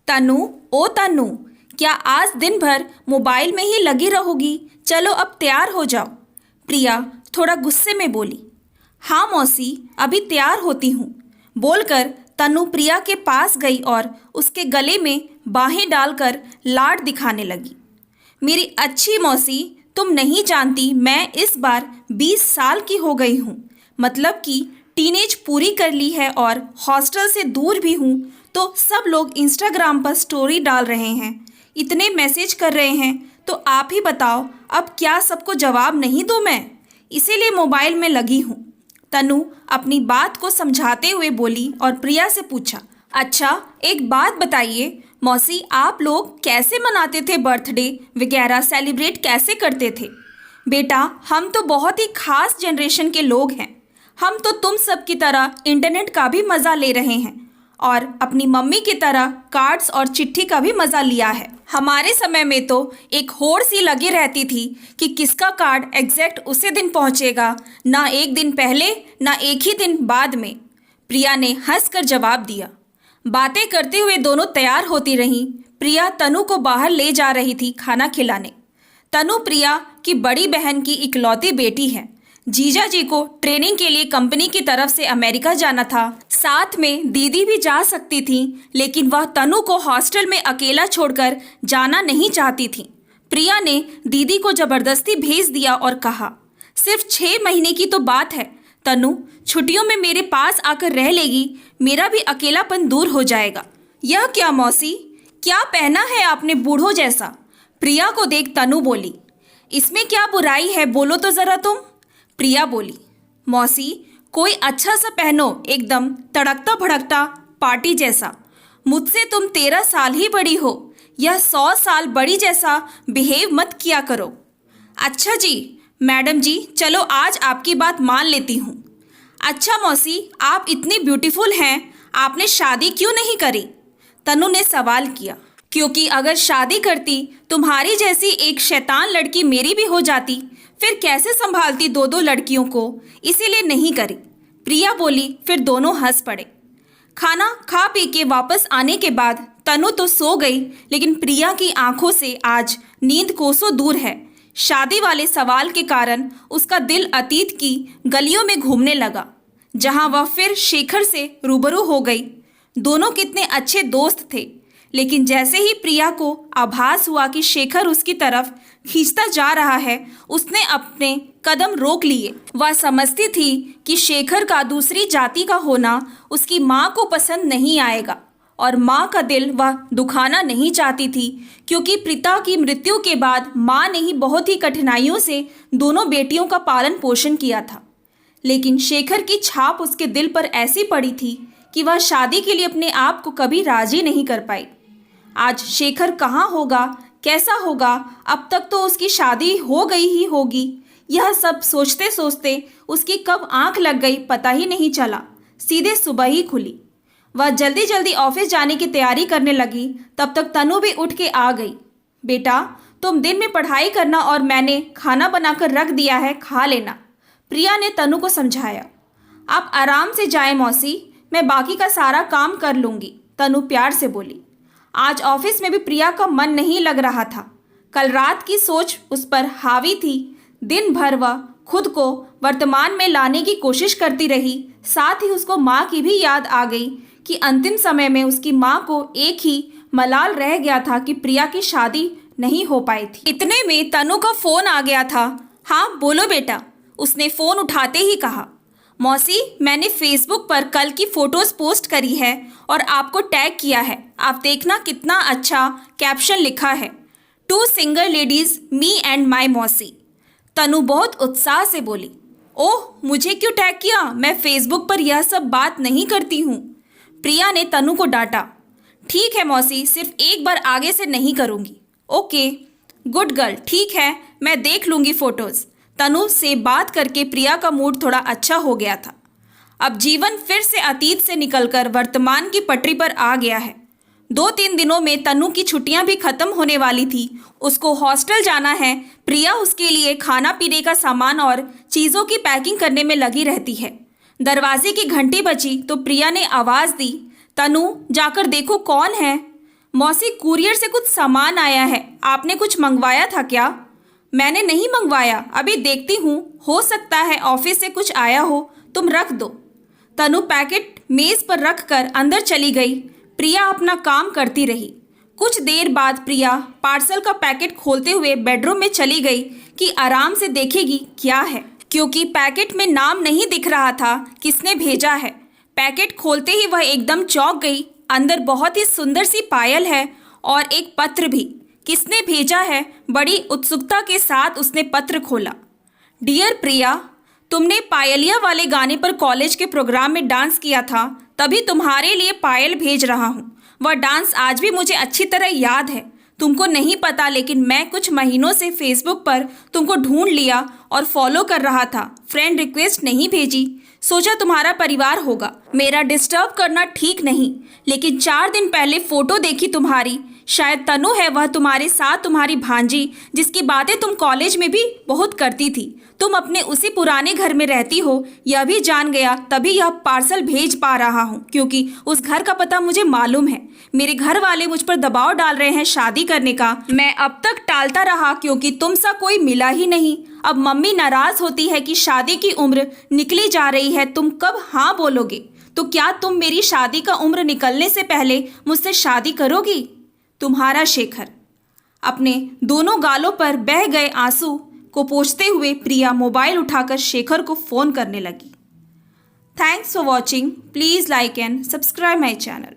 तनु, ओ तनु, क्या आज दिन भर मोबाइल में ही लगी रहोगी? चलो अब तैयार हो जाओ। प्रिया थोड़ा गुस्से में बोली। हाँ मौसी, अभी तैयार होती हूँ, बोलकर तनु प्रिया के पास गई और उसके गले में बाहें डालकर लाड दिखाने लगी। मेरी अच्छी मौसी, तुम नहीं जानती, मैं इस बार 20 साल की हो गई हूँ। मतलब कि टीनेज पूरी कर ली है और हॉस्टल से दूर भी हूँ, तो सब लोग इंस्टाग्राम पर स्टोरी डाल रहे हैं, इतने मैसेज कर रहे हैं, तो आप ही बताओ अब क्या सबको जवाब नहीं दूँ मैं? इसीलिए मोबाइल में लगी हूँ। तनु अपनी बात को समझाते हुए बोली और प्रिया से पूछा, अच्छा एक बात बताइए मौसी, आप लोग कैसे मनाते थे बर्थडे वगैरह, सेलिब्रेट कैसे करते थे? बेटा, हम तो बहुत ही खास जनरेशन के लोग हैं। हम तो तुम सब की तरह इंटरनेट का भी मज़ा ले रहे हैं और अपनी मम्मी की तरह कार्ड्स और चिट्ठी का भी मज़ा लिया है। हमारे समय में तो एक होड़ सी लगी रहती थी कि किसका कार्ड एग्जैक्ट उसी दिन पहुंचेगा, ना एक दिन पहले ना एक ही दिन बाद में। प्रिया ने हंसकर जवाब दिया। बातें करते हुए दोनों तैयार होती रहीं। प्रिया तनु को बाहर ले जा रही थी खाना खिलाने। तनु प्रिया की बड़ी बहन की इकलौती बेटी है। जीजा जी को ट्रेनिंग के लिए कंपनी की तरफ से अमेरिका जाना था। साथ में दीदी भी जा सकती थी, लेकिन वह तनु को हॉस्टल में अकेला छोड़कर जाना नहीं चाहती थी। प्रिया ने दीदी को जबरदस्ती भेज दिया और कहा, सिर्फ 6 महीने की तो बात है तनु, छुट्टियों में मेरे पास आकर रह लेगी, मेरा भी अकेलापन दूर हो जाएगा। यह क्या मौसी, क्या पहना है आपने बूढ़ों जैसा? प्रिया को देख तनु बोली। इसमें क्या बुराई है, बोलो तो ज़रा तुम। प्रिया बोली, मौसी कोई अच्छा सा पहनो, एकदम तड़कता भड़कता पार्टी जैसा। मुझसे तुम 13 साल ही बड़ी हो, यह 100 साल बड़ी जैसा बिहेव मत किया करो। अच्छा जी मैडम जी, चलो आज आपकी बात मान लेती हूँ। अच्छा मौसी, आप इतनी ब्यूटीफुल हैं, आपने शादी क्यों नहीं करी? तनु ने सवाल किया। क्योंकि अगर शादी करती, तुम्हारी जैसी एक शैतान लड़की मेरी भी हो जाती, फिर कैसे संभालती 2-2 लड़कियों को, इसीलिए नहीं करी। प्रिया बोली। फिर दोनों हंस पड़े। खाना खा पी के वापस आने के बाद तनु तो सो गई, लेकिन प्रिया की आंखों से आज नींद कोसों दूर है। शादी वाले सवाल के कारण उसका दिल अतीत की गलियों में घूमने लगा, जहां वह फिर शेखर से रूबरू हो गई। दोनों कितने अच्छे दोस्त थे, लेकिन जैसे ही प्रिया को आभास हुआ कि शेखर उसकी तरफ खींचता जा रहा है, उसने अपने कदम रोक लिए। वह समझती थी कि शेखर का दूसरी जाति का होना उसकी माँ को पसंद नहीं आएगा और माँ का दिल वह दुखाना नहीं चाहती थी, क्योंकि पिता की मृत्यु के बाद माँ ने ही बहुत ही कठिनाइयों से दोनों बेटियों का पालन पोषण किया था। लेकिन शेखर की छाप उसके दिल पर ऐसी पड़ी थी कि वह शादी के लिए अपने आप को कभी राजी नहीं कर पाई। आज शेखर कहाँ होगा, कैसा होगा, अब तक तो उसकी शादी हो गई ही होगी। यह सब सोचते सोचते उसकी कब आंख लग गई पता ही नहीं चला। सीधे सुबह ही खुली। वह जल्दी जल्दी ऑफिस जाने की तैयारी करने लगी। तब तक तनु भी उठ के आ गई। बेटा, तुम दिन में पढ़ाई करना और मैंने खाना बनाकर रख दिया है, खा लेना, प्रिया ने तनु को समझाया। आप आराम से जाएं मौसी, मैं बाकी का सारा काम कर लूँगी, तनु प्यार से बोली। आज ऑफिस में भी प्रिया का मन नहीं लग रहा था। कल रात की सोच उस पर हावी थी। दिन भर वह खुद को वर्तमान में लाने की कोशिश करती रही। साथ ही उसको माँ की भी याद आ गई कि अंतिम समय में उसकी माँ को एक ही मलाल रह गया था कि प्रिया की शादी नहीं हो पाई थी। इतने में तनु का फ़ोन आ गया था। हाँ बोलो बेटा, उसने फ़ोन उठाते ही कहा। मौसी, मैंने फेसबुक पर कल की फ़ोटोज़ पोस्ट करी है और आपको टैग किया है, आप देखना कितना अच्छा कैप्शन लिखा है, 2 single ladies me and my मौसी। तनु बहुत उत्साह से बोली। ओह, मुझे क्यों टैग किया? मैं फेसबुक पर यह सब बात नहीं करती हूँ। प्रिया ने तनु को डांटा। ठीक है मौसी, सिर्फ एक बार आगे से नहीं करूँगी। ओके गुड गर्ल, ठीक है, मैं देख लूँगी फ़ोटोज़। तनु से बात करके प्रिया का मूड थोड़ा अच्छा हो गया था। अब जीवन फिर से अतीत से निकलकर वर्तमान की पटरी पर आ गया है। 2-3 दिनों में तनु की छुट्टियां भी खत्म होने वाली थी। उसको हॉस्टल जाना है। प्रिया उसके लिए खाना पीने का सामान और चीज़ों की पैकिंग करने में लगी रहती है। दरवाजे की घंटी बजी तो प्रिया ने आवाज़ दी, तनु जाकर देखो कौन है। मौसी, कुरियर से कुछ सामान आया है। आपने कुछ मंगवाया था क्या? मैंने नहीं मंगवाया, अभी देखती हूँ, हो सकता है ऑफिस से कुछ आया हो। तुम रख दो। तनु पैकेट मेज पर रखकर अंदर चली गई। प्रिया अपना काम करती रही। कुछ देर बाद प्रिया पार्सल का पैकेट खोलते हुए बेडरूम में चली गई कि आराम से देखेगी क्या है, क्योंकि पैकेट में नाम नहीं दिख रहा था किसने भेजा है। पैकेट खोलते ही वह एकदम चौंक गई। अंदर बहुत ही सुंदर सी पायल है और एक पत्र भी। किसने भेजा है? बड़ी उत्सुकता के साथ उसने पत्र खोला। डियर प्रिया, तुमने पायलिया वाले गाने पर कॉलेज के प्रोग्राम में डांस किया था, तभी तुम्हारे लिए पायल भेज रहा हूँ। वह डांस आज भी मुझे अच्छी तरह याद है। तुमको नहीं पता, लेकिन मैं कुछ महीनों से फेसबुक पर तुमको ढूंढ लिया और फॉलो कर रहा था। फ्रेंड रिक्वेस्ट नहीं भेजी, सोचा तुम्हारा परिवार होगा। मेरा डिस्टर्ब करना ठीक नहीं, लेकिन 4 दिन पहले फोटो देखी तुम्हारी। शायद तनु है वह, तुम्हारे साथ तुम्हारी भांजी, जिसकी बातें तुम कॉलेज में भी बहुत करती थी। तुम अपने उसी पुराने घर में रहती हो, यह भी जान गया, तभी यह पार्सल भेज पा रहा हूँ, क्योंकि उस घर का पता मुझे मालूम है। मेरे घर वाले मुझ पर दबाव डाल रहे हैं शादी करने का। मैं अब तक टालता रहा क्योंकि तुम सा कोई मिला ही नहीं। अब मम्मी नाराज होती है कि शादी की उम्र निकली जा रही है, तुम कब हाँ बोलोगे? तो क्या तुम मेरी शादी का उम्र निकलने से पहले मुझसे शादी करोगी? तुम्हारा शेखर। अपने दोनों गालों पर बह गए आंसू को पोंछते हुए प्रिया मोबाइल उठाकर शेखर को फ़ोन करने लगी। Thanks for watching. Please like and subscribe my channel.